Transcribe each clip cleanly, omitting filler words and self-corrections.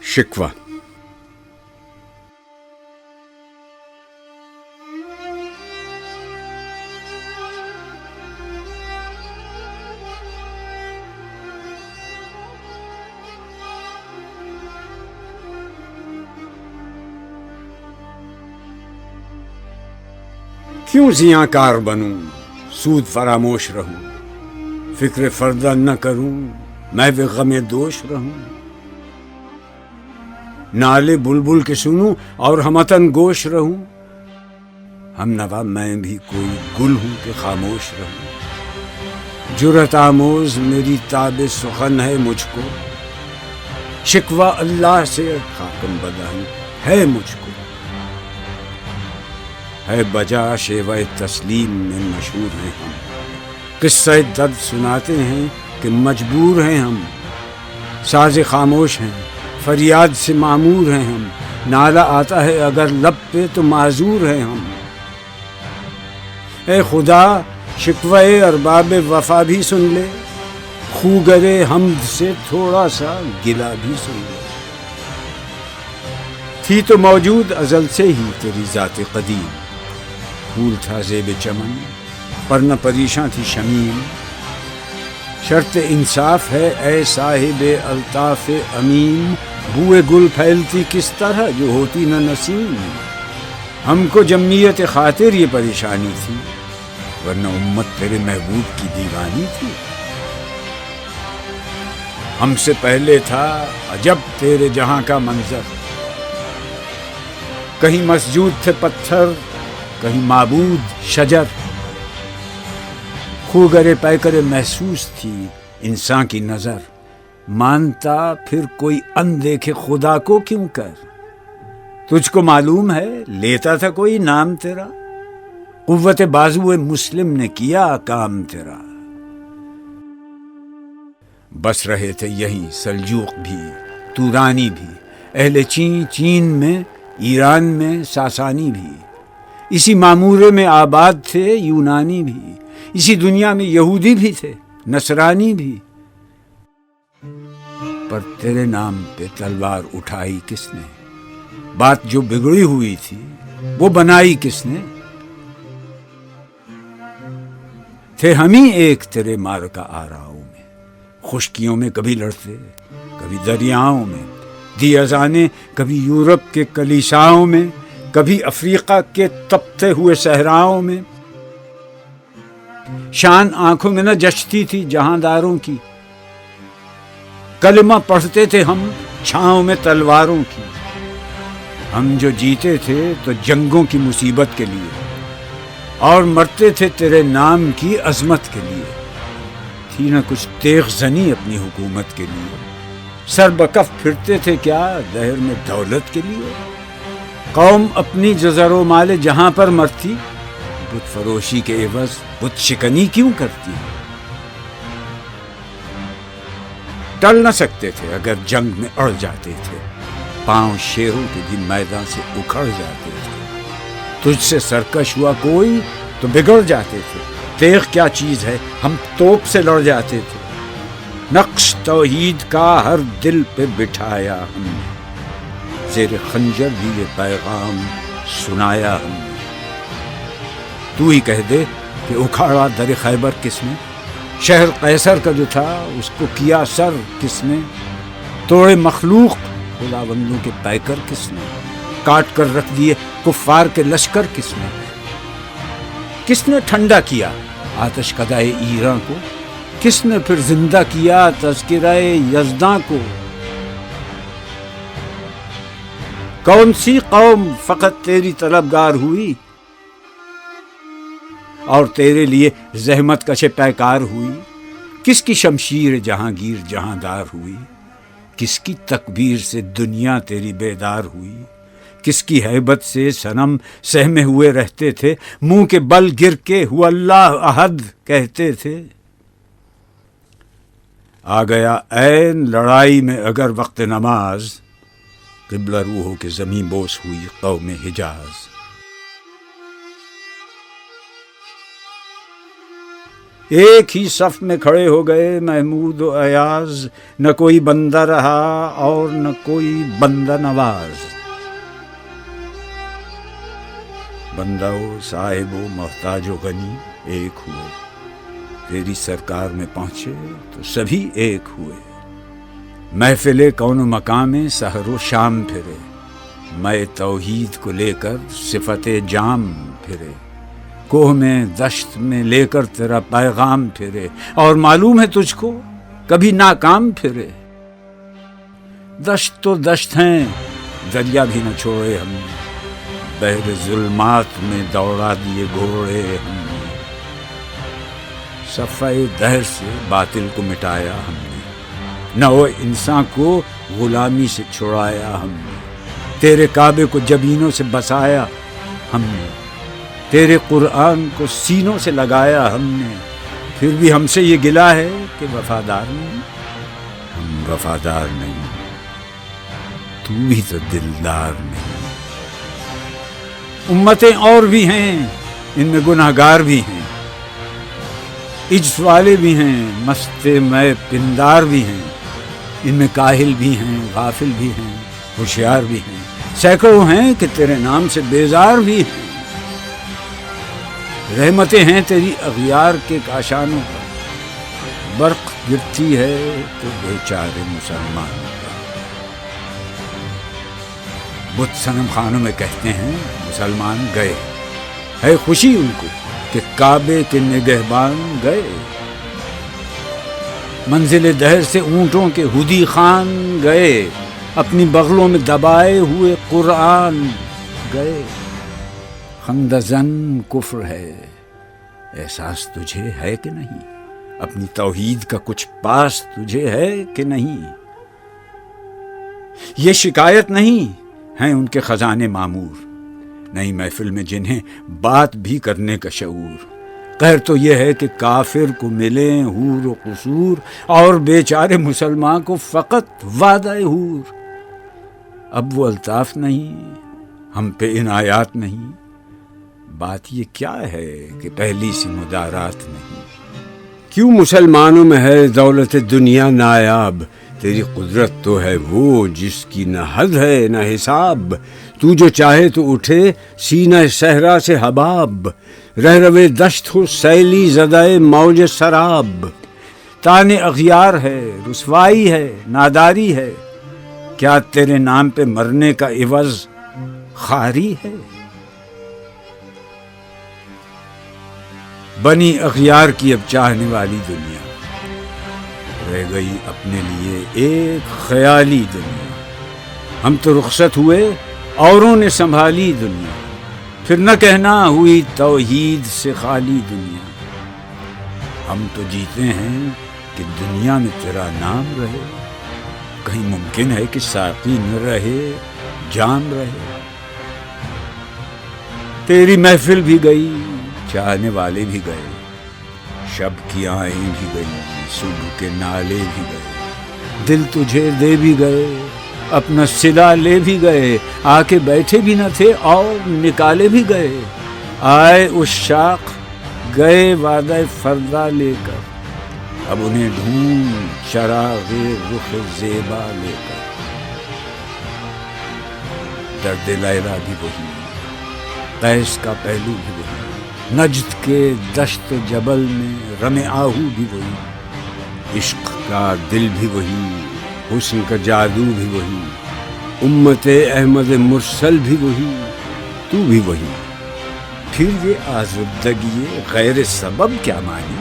شکوہ۔ کیوں زیاں کار بنوں، سود فراموش رہوں، فکر فردہ نہ کروں، میں بھی غم دوش رہوں، نالے بلبل کے سنوں اور ہمتن گوش رہوں، ہم نوا میں بھی کوئی گل ہوں کہ خاموش رہوں، جرأت آموز میری تاب سخن ہے مجھ کو، شکوہ اللہ سے خاکم بدہن ہے مجھ کو، ہے بجا شیوہ تسلیم میں مشہور ہیں ہم، قصہ درد سناتے ہیں کہ مجبور ہیں ہم، ساز خاموش ہیں فریاد سے معمور ہیں ہم، نالہ آتا ہے اگر لب پہ تو معذور ہیں ہم، اے خدا شکوہ ارباب وفا بھی سن لے، خوگر حمد سے تھوڑا سا گلہ بھی سن لے، تھی تو موجود ازل سے ہی تیری ذات قدیم، پھول تھا زیب چمن پر نہ پریشاں تھی شمیم، شرط انصاف ہے اے صاحب الطاف امین، بوئے گل پھیلتی کس طرح جو ہوتی نہ نسیم، ہم کو جمعیت خاطر یہ پریشانی تھی ورنہ امت تیرے محبوب کی دیوانی تھی، ہم سے پہلے تھا عجب تیرے جہاں کا منظر، کہیں مسجود تھے پتھر کہیں معبود شجر، خوگر پیکر محسوس تھی انسان کی نظر، مانتا پھر کوئی اندیکھے خدا کو کیوں کر، تجھ کو معلوم ہے لیتا تھا کوئی نام تیرا، قوت بازو مسلم نے کیا کام تیرا، بس رہے تھے یہیں سلجوق بھی تورانی بھی، اہل چین میں ایران میں ساسانی بھی، اسی معمورے میں آباد تھے یونانی بھی، اسی دنیا میں یہودی بھی تھے نصرانی بھی، پر تیرے نام پہ تلوار اٹھائی کس نے، بات جو بگڑی ہوئی تھی وہ بنائی کس نے، تھے ہم ہی ایک تیرے مارکا آراؤں میں، خشکیوں میں کبھی لڑتے کبھی دریاؤں میں، دی اذانیں کبھی یورپ کے کلیساؤں میں، کبھی افریقہ کے تپتے ہوئے صحراؤں میں، شان آنکھوں میں نہ جچتی تھی جہانداروں کی، کلمہ پڑھتے تھے ہم چھاؤں میں تلواروں کی، ہم جو جیتے تھے تو جنگوں کی مصیبت کے لیے اور مرتے تھے تیرے نام کی عظمت کے لیے، تھی نہ کچھ تیغ زنی اپنی حکومت کے لیے، سر بکف پھرتے تھے کیا دہر میں دولت کے لیے، قوم اپنی جزر و مال جہاں پر مرتی، بت فروشی کے عوض بت شکنی کیوں کرتی، ٹل نہ سکتے تھے اگر جنگ میں اڑ جاتے تھے، پاؤں شیروں کے بھی میدان سے اکھڑ جاتے تھے، تجھ سے سرکش ہوا کوئی تو بگڑ جاتے تھے، تیغ کیا چیز ہے ہم توپ سے لڑ جاتے تھے، نقش توحید کا ہر دل پہ بٹھایا ہم نے، زیر خنجر بھی یہ پیغام سنایا ہم نے، تو ہی کہہ دے کہ اکھاڑا در خیبر کس نے، شہر قیصر کا جو تھا اس کو کیا سر کس نے، توڑے مخلوق خداوندوں کے پیکر کس نے، کاٹ کر رکھ دیے کفار کے لشکر کس نے ٹھنڈا کیا آتش کدائے ایراں کو، کس نے پھر زندہ کیا تذکرہ یزداں کو، کون سی قوم فقط تیری طلبگار ہوئی اور تیرے لیے زحمت کش پیکار ہوئی، کس کی شمشیر جہانگیر جہاندار ہوئی، کس کی تکبیر سے دنیا تیری بیدار ہوئی، کس کی ہیبت سے صنم سہمے ہوئے رہتے تھے، منہ کے بل گر کے ہو اللہ احد کہتے تھے، آ گیا عین لڑائی میں اگر وقت نماز، قبلہ روح ہو کے زمین بوس ہوئی قوم حجاز، ایک ہی صف میں کھڑے ہو گئے محمود و ایاز، نہ کوئی بندہ رہا اور نہ کوئی بندہ نواز۔ بندہ و صاحب و محتاج و غنی ایک ہوئے، تیری سرکار میں پہنچے تو سبھی ایک ہوئے۔ محفل کون و مقام میں سحر و شام پھرے، میں توحید کو لے کر صفت جام پھرے، کوہ میں دشت میں لے کر تیرا پیغام پھرے، اور معلوم ہے تجھ کو کبھی ناکام پھرے۔ دشت تو دشت ہیں دریا بھی نہ چھوڑے ہم نے، بحر ظلمات میں دوڑا دیے گھوڑے ہم نے، صفحہ دہر سے باطل کو مٹایا ہم نے، نو انسان کو غلامی سے چھڑایا ہم نے، تیرے کعبے کو جبینوں سے بسایا ہم نے، تیرے قرآن کو سینوں سے لگایا ہم نے، پھر بھی ہم سے یہ گلہ ہے کہ وفادار نہیں۔ ہم وفادار نہیں، تو بھی تو دلدار نہیں۔ امتیں اور بھی ہیں، ان میں گناہگار بھی ہیں، عجز والے بھی ہیں، مست میں پندار بھی ہیں، ان میں کاہل بھی ہیں، غافل بھی ہیں، ہوشیار بھی ہیں، سینکڑوں ہیں کہ تیرے نام سے بیزار بھی ہیں۔ رحمتیں ہیں تیری اغیار کے کاشانوں پر، برق گرتی ہے تو بیچارے مسلمان پر۔ بت صنم خانوں میں کہتے ہیں مسلمان گئے، ہے خوشی ان کو کہ کعبے کے نگہبان گئے، منزل دہر سے اونٹوں کے ہدی خان گئے، اپنی بغلوں میں دبائے ہوئے قرآن گئے۔ خندزن کفر ہے، احساس تجھے ہے کہ نہیں؟ اپنی توحید کا کچھ پاس تجھے ہے کہ نہیں؟ یہ شکایت نہیں ہیں ان کے خزانے معمور، نئی محفل میں جنہیں بات بھی کرنے کا شعور۔ قہر تو یہ ہے کہ کافر کو ملیں حور و قصور، اور بیچارے مسلمان کو فقط وعدہ حور۔ اب وہ الطاف نہیں، ہم پہ عنایات نہیں، بات یہ کیا ہے کہ پہلی سی مدارات نہیں۔ کیوں مسلمانوں میں ہے دولت دنیا نایاب، تیری قدرت تو ہے وہ جس کی نہ حد ہے نہ حساب، تو جو چاہے تو اٹھے سینہ صحرا سے حباب، رہ روے دشت ہو سیلی زدہ موج سراب۔ تانے اغیار ہے، رسوائی ہے، ناداری ہے، کیا تیرے نام پہ مرنے کا عوض خواری ہے؟ بنی اغیار کی اب چاہنے والی دنیا، رہ گئی اپنے لیے ایک خیالی دنیا۔ ہم تو رخصت ہوئے، اوروں نے سنبھالی دنیا، پھر نہ کہنا ہوئی توحید سے خالی دنیا۔ ہم تو جیتے ہیں کہ دنیا میں تیرا نام رہے، کہیں ممکن ہے کہ ساقی نہ رہے جام رہے۔ تیری محفل بھی گئی، چاہنے والے بھی گئے، شب کی آئیں بھی گئی، صبح کے نالے بھی گئے، دل تجھے دے بھی گئے، اپنا صلا لے بھی گئے، آ کے بیٹھے بھی نہ تھے اور نکالے بھی گئے۔ آئے عشاق گئے وعدہ فردا لے کر، اب انہیں ڈھونڈ چراغ رخ زیبا لے کر۔ درد لیلا بھی وہی، قیس کا پہلو بھی وہی، نجد کے دشت جبل میں رم آہو بھی وہی، عشق کا دل بھی وہی، حسن کا جادو بھی وہی، امت احمد مرسل بھی وہی، تو بھی وہی۔ پھر یہ آزردگی غیر سبب کیا مانی؟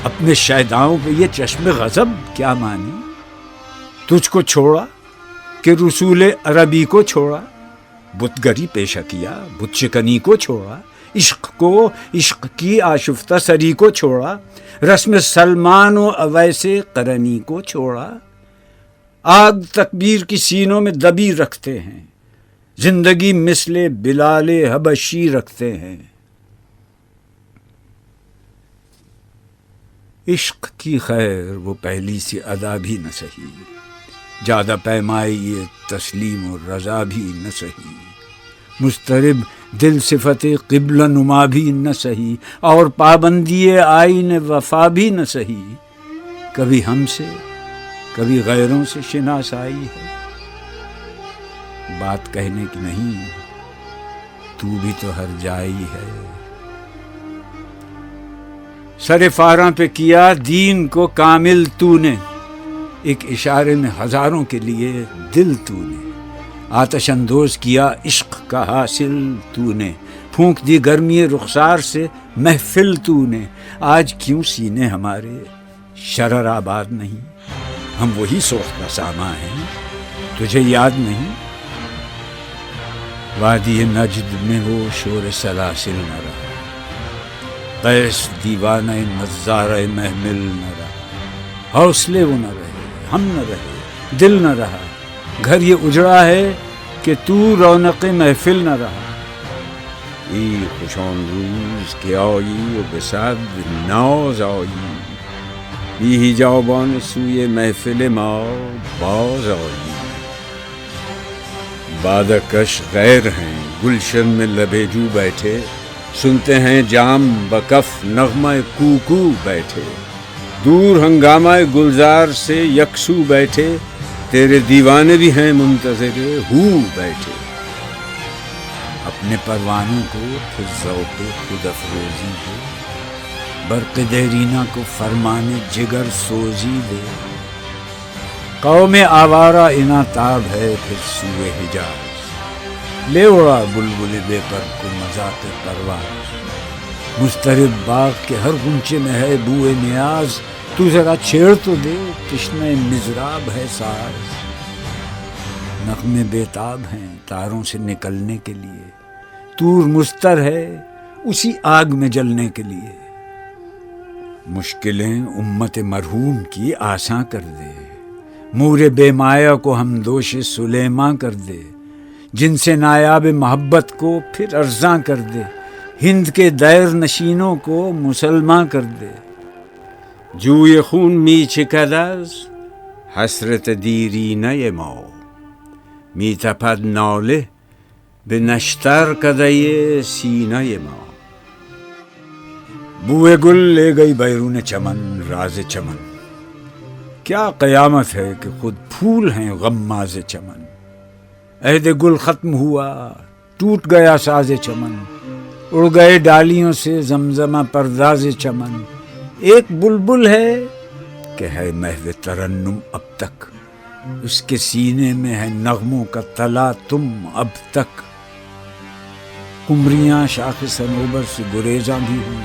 اپنے شیداؤں پہ یہ چشم غضب کیا مانی؟ تجھ کو چھوڑا کہ رسول عربی کو چھوڑا، بت گری پیشہ کیا، بت شکنی کو چھوڑا، عشق کو، عشق کی آشفتہ سری کو چھوڑا، رسم سلمان و اویس قرنی کو چھوڑا۔ آگ تکبیر کی سینوں میں دبی رکھتے ہیں، زندگی مثل بلال حبشی رکھتے ہیں۔ عشق کی خیر وہ پہلی سی ادا بھی نہ سہی، زیادہ پیمائی یہ تسلیم و رضا بھی نہ سہی، مضطرب دل صفت قبلہ نما بھی نہ سہی، اور پابندی آئین وفا بھی نہ سہی، کبھی ہم سے کبھی غیروں سے شناسائی ہے۔ بات کہنے کی نہیں، تو بھی تو ہر جائی ہے۔ سر فاراں پہ کیا دین کو کامل تو نے، ایک اشارے میں ہزاروں کے لیے دل تو نے، آتش اندوز کیا عشق کا حاصل تو نے، پھونک دی گرمی رخسار سے محفل تو نے۔ آج کیوں سینے ہمارے شرر آباد نہیں، ہم وہی سوخت کا ساما ہیں، تجھے یاد نہیں؟ وادی نجد میں وہ شور سلاسل نہ رہا، قیس دیوانہ نظارہ محمل نہ رہا، حوصلے وہ نہ رہے، ہم نہ رہے، دل نہ رہا، گھر یہ اجڑا ہے کہ تو رونق محفل نہ رہا۔ ای خوشان روز کہ آئی و بصد ناز آئی، بی حجابان سوی محفل ما باز آئی۔ بادکش غیر ہیں گلشن میں لبے جو بیٹھے، سنتے ہیں جام بکف نغمہ کوکو بیٹھے، دور ہنگامہ گلزار سے یکسو بیٹھے، تیرے دیوانے بھی ہیں منتظر ہو بیٹھے۔ اپنے پروانوں کو پھر ذوق خود افروزی دے، برق دیرینہ کو فرمان جگر سوزی دے۔ قوم آوارہ اناتاب ہے پھر سوئے حجاز، لے اڑا بلبل بے پر کو مذاق پرواز۔ مضطرب باغ کے ہر غنچے میں ہے بوئے نیاز، تو ذرا چھیڑ تو دے تشنہ مضراب ہے ساز۔ نغمے بیتاب ہیں تاروں سے نکلنے کے لیے، طور مستر ہے اسی آگ میں جلنے کے لیے۔ مشکلیں امت مرحوم کی آساں کر دے، مور بے مایا کو ہم دوش سلیماں کر دے، جن سے نایاب محبت کو پھر ارزاں کر دے، ہند کے دیر نشینوں کو مسلمان کر دے۔ جوی خون می چکد از حسرت دیرینه ما، می تپد ناله به نشتر کدۀ سینه ما۔ بوئے گل لے گئی بیرون چمن راز چمن، کیا قیامت ہے کہ خود پھول ہیں غماز چمن۔ عہد گل ختم ہوا ٹوٹ گیا ساز چمن، اڑ گئے ڈالیوں سے زمزمہ پرداز چمن۔ ایک بلبل ہے کہ ہے محو ترنم اب تک، اس کے سینے میں ہے نغموں کا تلا تم اب تک۔ قمریاں شاخ صنوبر سے گریزاں بھی ہوں،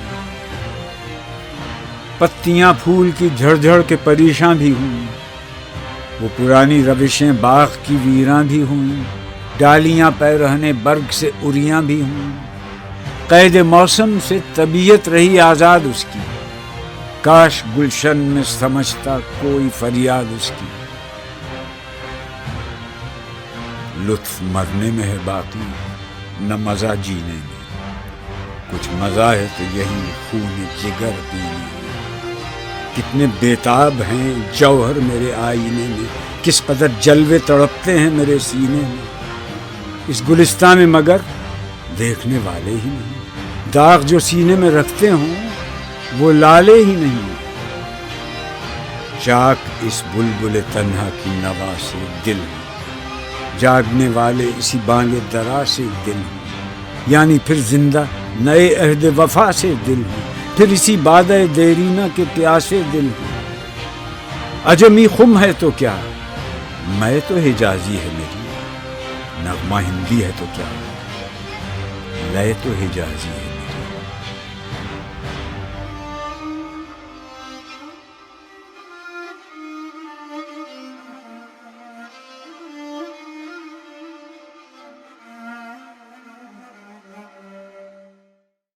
پتیاں پھول کی جھڑ جھڑ کے پریشاں بھی ہوں، وہ پرانی روشیں باغ کی ویراں بھی ہوں، ڈالیاں پیرہنے برگ سے اریاں بھی ہوں۔ قید موسم سے طبیعت رہی آزاد اس کی، کاش گلشن میں سمجھتا کوئی فریاد اس کی۔ لطف مرنے میں ہے باقی نہ مزہ جینے میں، کچھ مزہ ہے تو یہی خون جگر پینے میں۔ کتنے بیتاب ہیں جوہر میرے آئینے میں، کس قدر جلوے تڑپتے ہیں میرے سینے میں۔ اس گلستان میں مگر دیکھنے والے ہی نہیں، داغ جو سینے میں رکھتے ہوں وہ لالے ہی نہیں۔ چاک اس بلبل تنہا کی نوا سے دل ہوں، جاگنے والے اسی بانگ درا سے دل ہوں، یعنی پھر زندہ نئے عہد وفا سے دل ہوں، پھر اسی بادہ دیرینہ کے پیاسے دل ہوں۔ عجمی خم ہے تو کیا، میں تو حجازی ہے میری، نغمہ ہندی ہے تو کیا، لے تو حجازی ہے۔